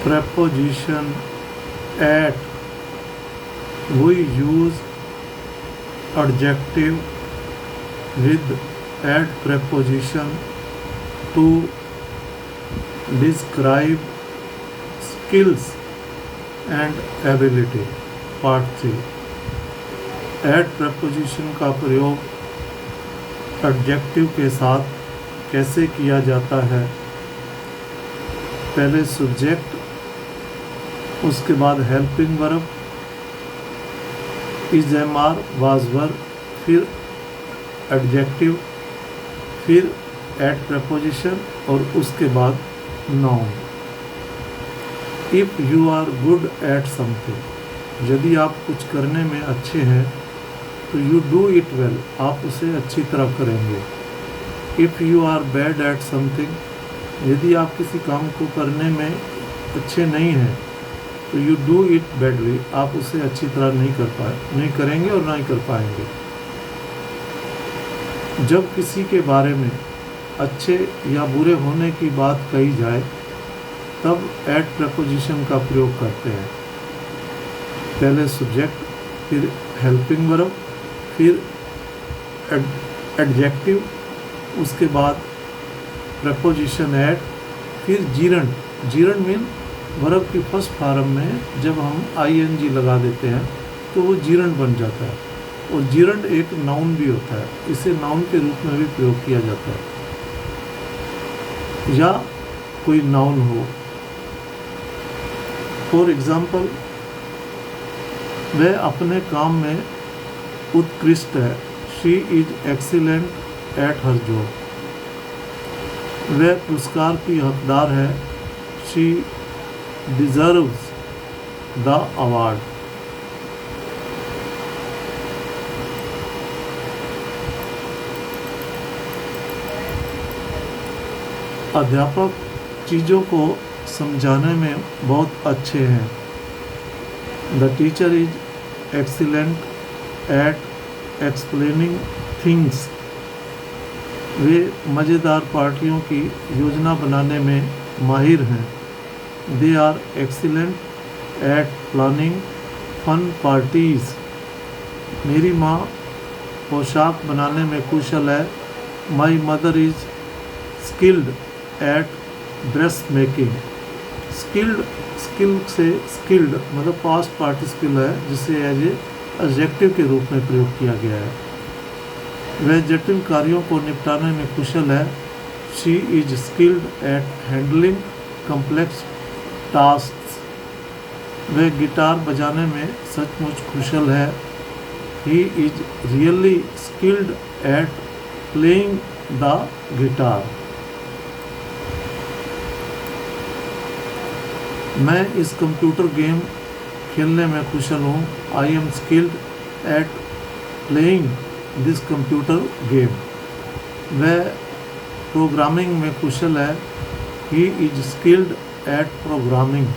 preposition at. We use adjective with at preposition to describe skills and ability. Part 3. at preposition का प्रयोग adjective के साथ कैसे किया जाता है? पहले subject, उसके बाद helping verb, is, am, are, was, were, फिर adjective, फिर at preposition और उसके बाद noun. If you are good at something, यदि आप कुछ करने में अच्छे हैं तो you do it well, आप उसे अच्छी तरह करेंगे. If you are bad at something, यदि आप किसी काम को करने में अच्छे नहीं हैं तो you do it badly, आप उसे अच्छी तरह नहीं करेंगे और ना ही कर पाएंगे. जब किसी के बारे में अच्छे या बुरे होने की बात कही जाए तब at preposition का प्रयोग करते हैं. पहले subject, फिर helping verb, फिर adjective, उसके बाद preposition at, फिर gerund. gerund मीन verb की फर्स्ट फॉर्म में जब हम ing लगा देते हैं तो वो gerund बन जाता है. और gerund एक नाउन भी होता है, इसे नाउन के रूप में भी प्रयोग किया जाता है. या कोई नाउन हो, फॉर एग्जाम्पल, वह अपने काम में उत्कृष्ट है. She is excellent at her job. वह पुरस्कार की हकदार है. She deserves the award. अध्यापक चीज़ों को समझाने में बहुत अच्छे हैं. The teacher is excellent at explaining things. वे मज़ेदार पार्टियों की योजना बनाने में माहिर हैं. They are excellent at planning fun parties. मेरी माँ पोशाक बनाने में कुशल है. My mother is skilled at dress making. Skill से स्किल्ड मतलब पास्ट पार्टिसिपल है, जिसे एज ए एडजेक्टिव के रूप में प्रयोग किया गया है. वह जटिल कार्यों को निपटाने में कुशल है. She is skilled at handling complex tasks. वह गिटार बजाने में सचमुच कुशल है. He is really skilled at playing the guitar. मैं इस कंप्यूटर गेम खेलने में कुशल हूँ. I am skilled at playing this computer game. वह प्रोग्रामिंग में कुशल है. He is skilled at programming.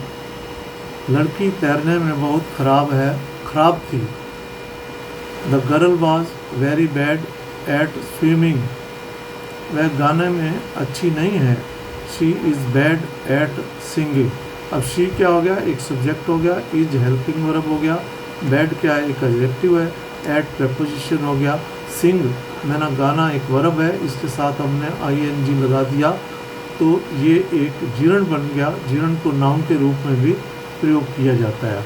लड़की तैरने में बहुत खराब थी. The girl was very bad at swimming. वह गाने में अच्छी नहीं है. She is bad at singing. अब शी क्या हो गया? एक सब्जेक्ट हो गया. इज हेल्पिंग वर्ब हो गया. बैड क्या है? एक एडजेक्टिव है. एट प्रपोजिशन हो गया. सिंग मैंने गाना एक वर्ब है, इसके साथ हमने ing लगा दिया तो ये एक जीरण बन गया. जीरण को नाउन के रूप में भी प्रयोग किया जाता है.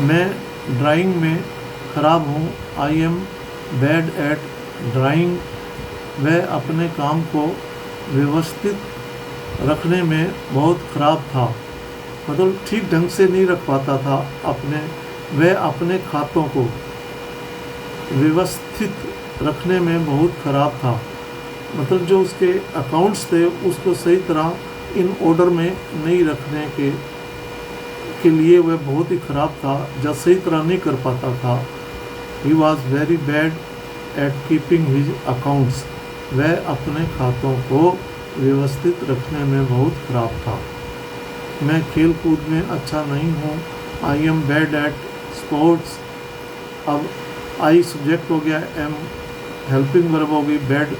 मैं ड्राइंग में खराब हूँ. I M bad at drawing. वह अपने काम को व्यवस्थित रखने में बहुत ख़राब था. मतलब ठीक ढंग से नहीं रख पाता था वह अपने खातों को व्यवस्थित रखने में बहुत ख़राब था. मतलब जो उसके अकाउंट्स थे उसको सही तरह इन ऑर्डर में नहीं रखने के लिए वह बहुत ही ख़राब था, जब सही तरह नहीं कर पाता था. He was very bad eight keeping his accounts. वह अपने खातों को व्यवस्थित रखने में बहुत ख़राब था. मैं खेल कूद में अच्छा नहीं हूँ. I M bad at sports. अब आई सब्जेक्ट हो गया, एम हेल्पिंग वर्ब हो गई, बैड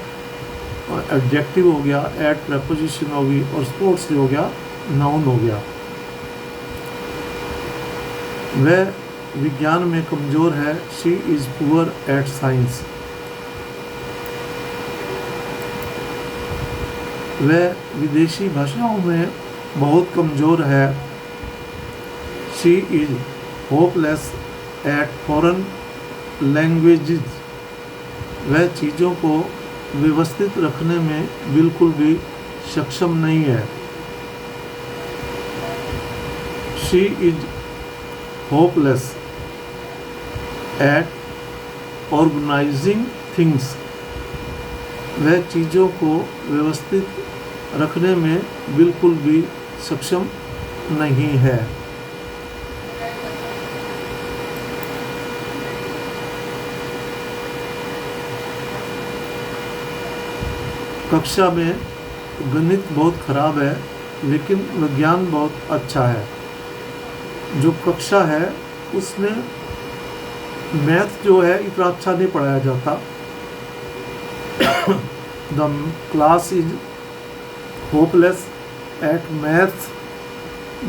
एडजेक्टिव हो गया, एट प्रेपोजिशन होगी, और स्पोर्ट्स हो गया नाउन हो गया। वह विज्ञान में कमज़ोर है, she is poor at science. वह विदेशी भाषाओं में बहुत कमज़ोर है, she is hopeless at foreign languages. वह चीज़ों को व्यवस्थित रखने में बिल्कुल भी सक्षम नहीं है, she is hopeless at organising things. वह चीज़ों को व्यवस्थित रखने में बिल्कुल भी सक्षम नहीं है। कक्षा में गणित बहुत खराब है, लेकिन विज्ञान बहुत अच्छा है। जो कक्षा है उसमें मैथ जो है इतना अच्छा नहीं पढ़ाया जाता। The class is hopeless at maths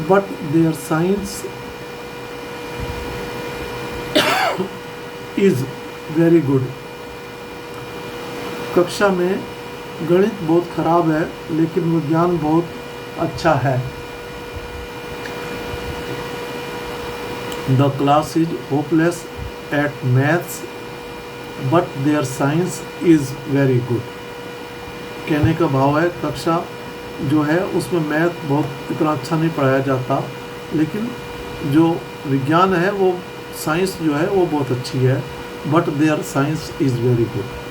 but their science is very good. कक्षा में गणित बहुत खराब है, लेकिन विज्ञान बहुत अच्छा है। The class is hopeless at maths but their science is very good. कहने का भाव है कक्षा जो है उसमें मैथ बहुत इतना अच्छा नहीं पढ़ाया जाता, लेकिन जो विज्ञान है वो साइंस जो है वो बहुत अच्छी है, but their science is very good.